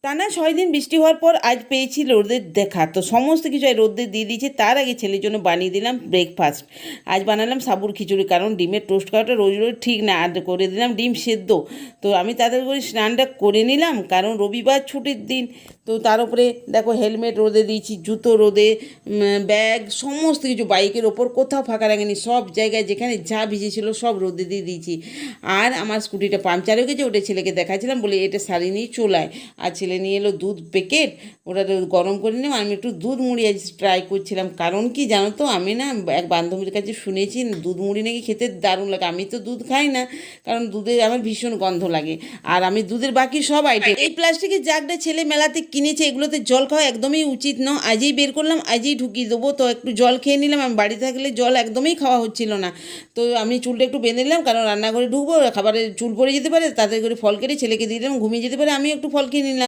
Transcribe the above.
টানা 6 দিন বৃষ্টি হওয়ার পর আজ পেয়েছি রোদের দেখা। তো সমস্ত কিছু আজ রোদে দিয়ে দিয়েছে। তার আগে ছেলের জন্য বানিয়ে দিলাম ব্রেকফাস্ট। আজ বানালাম সাবুর খিচুড়ি, কারণ ডিমের টোস্ট করাটা রোজ রোজ ঠিক না। আর করে দিলাম ডিম সেদ্ধ। তো আমি তাড়াতাড়ি করে স্নানটা করে নিলাম, কারণ রবিবার ছুটির দিন। তো তার উপরে দেখো হেলমেট রোদে দিয়েছি, জুতো রোদে, ব্যাগ, সমস্ত কিছু বাইকের ওপর কোথাও ফাঁকা রাখেনি, সব জায়গায় যেখানে যা ভিজেছিল সব রোদে দিয়ে দিয়েছি। আর আমার স্কুটিটা পাংচার হয়ে গেছে, ওটা ছেলেকে দেখাচ্ছিলাম, বলে এটা সারিয়ে নিয়ে চলায়। আর ছেলে নিয়ে এলো দুধ প্যাকেট, ওটা গরম করে নিলাম। আমি একটু দুধ মুড়ি আজ ট্রাই করছিলাম, কারণ কি জানো তো, আমি না এক বান্ধবীর কাছে শুনেছি দুধ মুড়ি নাকি খেতে দারুণ লাগে। আমি তো দুধ খাই না, কারণ দুধের আমার ভীষণ গন্ধ লাগে। আর আমি দুধের বাকি সব আইটেম, এই প্লাস্টিকের জাগটা ছেলে মেলাতে কিনেছে, এগুলোতে জল খাওয়া একদমই উচিত নয়। আজই বের করলাম, আজই ঢুকিয়ে দেবো। তো একটু জল খেয়ে নিলাম। আমি বাড়িতে থাকলে জল একদমই খাওয়া হচ্ছিল না। তো আমি চুলটা একটু বেঁধে নিলাম, কারণ রান্নাঘরে ঢুকবো, খাবারে চুল পড়ে যেতে পারে। তাড়াতাড়ি করে ফল কেটে ছেলেকে দিয়ে দিলাম, ঘুমিয়ে যেতে পারে, আমি একটু ফল খেয়ে নিলাম।